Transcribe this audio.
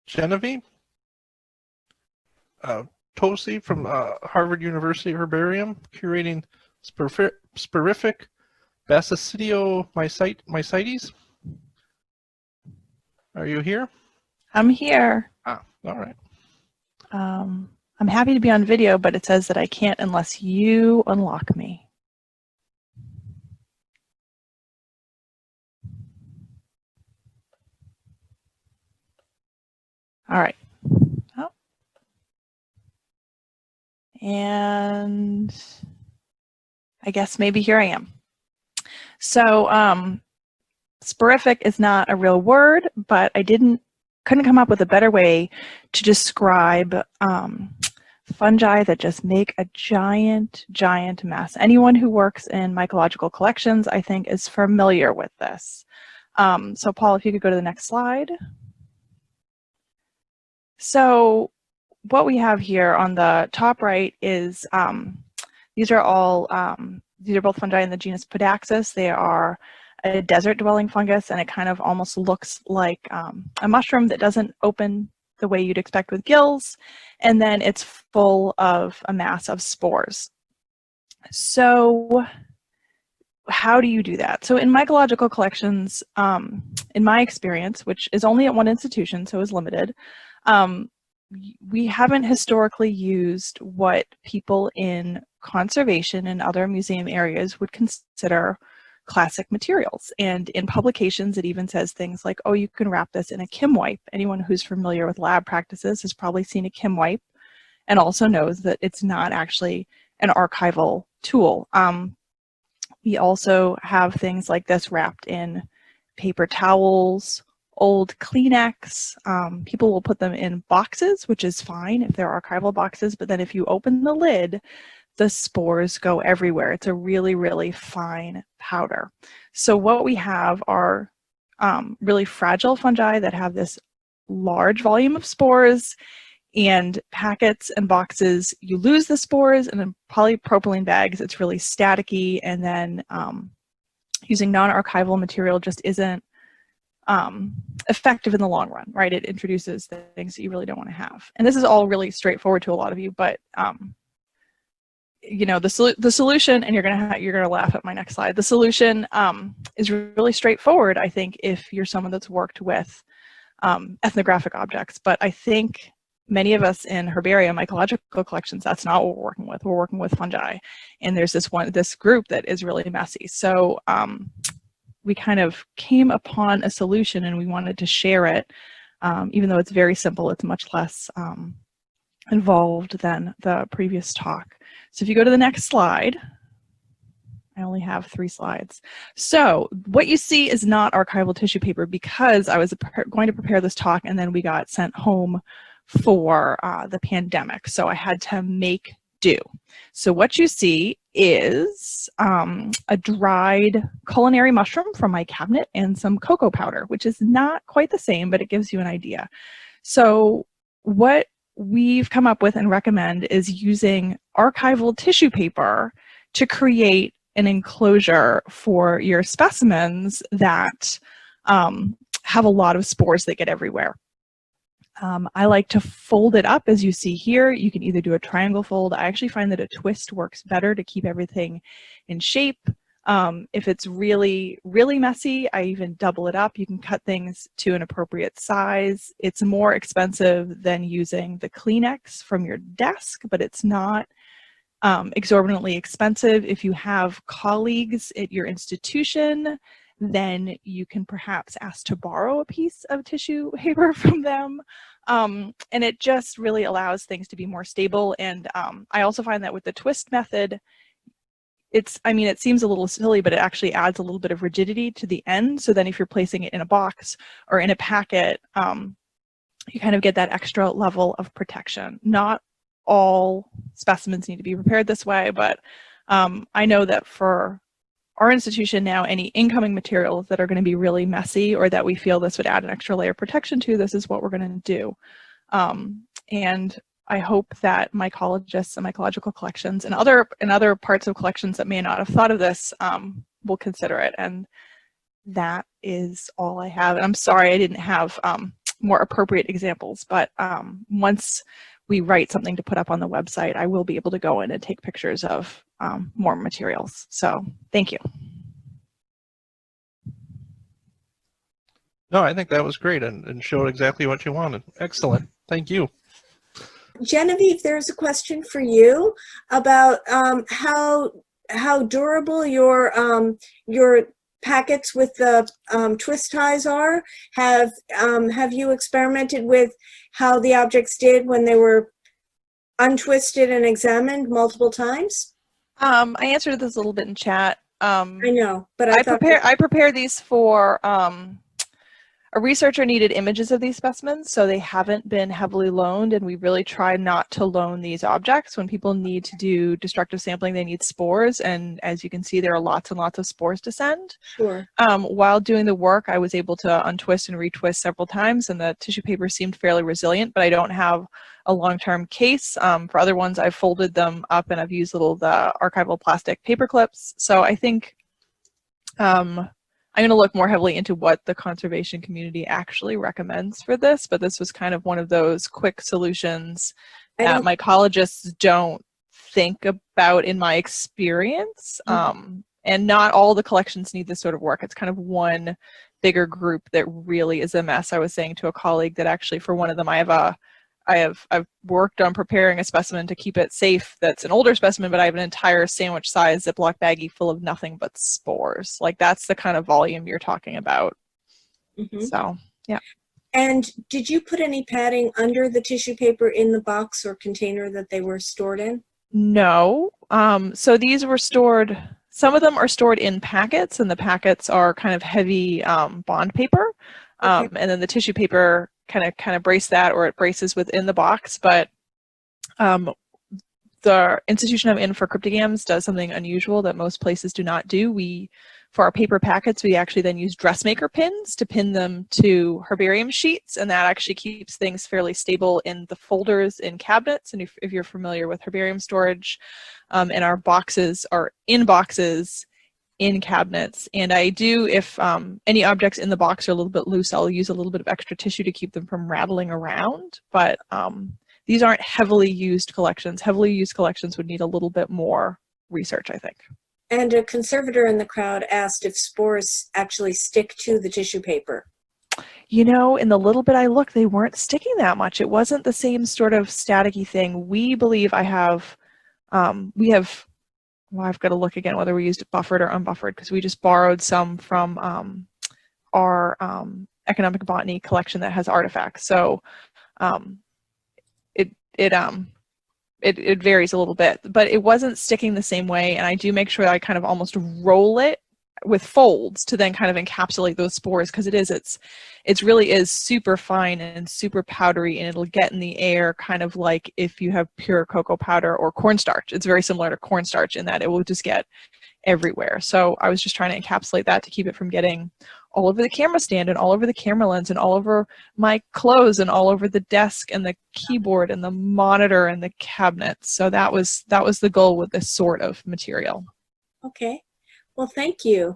Genevieve, uh, Tocci from Harvard University Herbarium, curating Sporific Basidiomycetes. Are you here? I'm here. Ah, all right. I'm happy to be on video, but it says that I can't unless you unlock me. All right. Oh. And I guess maybe here I am. So sporific is not a real word, but I couldn't come up with a better way to describe fungi that just make a giant mess. Anyone who works in mycological collections, I think, is familiar with this. So Paul, if you could go to the next slide. So what we have here on the top right is these are both fungi in the genus Podaxis. They are a desert-dwelling fungus, and it kind of almost looks like a mushroom that doesn't open the way you'd expect with gills, and then it's full of a mass of spores. So how do you do that? So in mycological collections, in my experience, which is only at one institution, so is limited, we haven't historically used what people in conservation and other museum areas would consider classic materials. And in publications, it even says things like, oh, you can wrap this in a Kim wipe. Anyone who's familiar with lab practices has probably seen a Kim wipe and also knows that it's not actually an archival tool. We also have things like this wrapped in paper towels, old Kleenex. People will put them in boxes, which is fine if they're archival boxes, but then if you open the lid, the spores go everywhere. It's a really fine powder. So what we have are really fragile fungi that have this large volume of spores, and packets and boxes, you lose the spores, and in polypropylene bags, it's really staticky, and then using non-archival material just isn't effective in the long run, right? It introduces things that you really don't want to have. And this is all really straightforward to a lot of you, but you know, the solution, and you're gonna laugh at my next slide. The solution is really straightforward, I think, if you're someone that's worked with ethnographic objects. But I think many of us in herbarium, mycological collections, that's not what we're working with. We're working with fungi, and there's this group that is really messy. So we kind of came upon a solution, and we wanted to share it. Even though it's very simple, it's much less involved than the previous talk. So if you go to the next slide, I only have 3 slides. So what you see is not archival tissue paper, because I was going to prepare this talk and then we got sent home for the pandemic. So I had to make do. So what you see is a dried culinary mushroom from my cabinet and some cocoa powder, which is not quite the same, but it gives you an idea. So what we've come up with and recommend is using archival tissue paper to create an enclosure for your specimens that have a lot of spores that get everywhere. I like to fold it up, as you see here. You can either do a triangle fold. I actually find that a twist works better to keep everything in shape. If it's really messy, I even double it up. You can cut things to an appropriate size. It's more expensive than using the Kleenex from your desk, but it's not exorbitantly expensive. If you have colleagues at your institution, then you can perhaps ask to borrow a piece of tissue paper from them. And it just really allows things to be more stable. And I also find that with the twist method, it seems a little silly, but it actually adds a little bit of rigidity to the end. So then if you're placing it in a box or in a packet, you kind of get that extra level of protection. Not all specimens need to be prepared this way, but I know that for our institution now, any incoming materials that are going to be really messy or that we feel this would add an extra layer of protection to, this is what we're going to do. And I hope that mycologists and mycological collections and other parts of collections that may not have thought of this will consider it. And that is all I have. And I'm sorry I didn't have more appropriate examples. But once we write something to put up on the website, I will be able to go in and take pictures of more materials. So thank you. No, I think that was great and showed exactly what you wanted. Excellent. Thank you. Genevieve, there's a question for you about how durable your packets with the twist ties are. Have you experimented with how the objects did when they were untwisted and examined multiple times? I answered this a little bit in chat. I know, but I prepare these for a researcher needed images of these specimens, so they haven't been heavily loaned, and we really try not to loan these objects. When people need to do destructive sampling, they need spores, and as you can see, there are lots and lots of spores to send. Sure. While doing the work, I was able to untwist and retwist several times, and the tissue paper seemed fairly resilient, but I don't have a long-term case. For other ones, I've folded them up and I've used the archival plastic paper clips. So I think I'm going to look more heavily into what the conservation community actually recommends for this, but this was kind of one of those quick solutions that mycologists don't think about in my experience. And not all the collections need this sort of work. It's kind of one bigger group that really is a mess. I was saying to a colleague that actually for one of them, I've worked on preparing a specimen to keep it safe. That's an older specimen, but I have an entire sandwich-sized Ziploc baggie full of nothing but spores. Like that's the kind of volume you're talking about. So, yeah. And did you put any padding under the tissue paper in the box or container that they were stored in? No. So these were stored. Some of them are stored in packets, and the packets are kind of heavy bond paper, and then the tissue paper kind of brace that, or it braces within the box. But the institution I'm in for cryptogams does something unusual that most places do not do. For our paper packets, we actually then use dressmaker pins to pin them to herbarium sheets, and that actually keeps things fairly stable in the folders in cabinets. And if you're familiar with herbarium storage, and our boxes are in boxes in cabinets. And I do, if any objects in the box are a little bit loose, I'll use a little bit of extra tissue to keep them from rattling around. But these aren't heavily used collections. Heavily used collections would need a little bit more research, I think. And a conservator in the crowd asked if spores actually stick to the tissue paper. You know, in the little bit I looked, they weren't sticking that much. It wasn't the same sort of staticky thing. We believe well, I've got to look again whether we used buffered or unbuffered, because we just borrowed some from our economic botany collection that has artifacts. So it varies a little bit, but it wasn't sticking the same way. And I do make sure I kind of almost roll it with folds to then kind of encapsulate those spores, because it really is super fine and super powdery, and it'll get in the air kind of like if you have pure cocoa powder or cornstarch. It's very similar to cornstarch in that it will just get everywhere. So I was just trying to encapsulate that to keep it from getting all over the camera stand and all over the camera lens and all over my clothes and all over the desk and the keyboard and the monitor and the cabinets. So that was the goal with this sort of material. Okay. Well, thank you.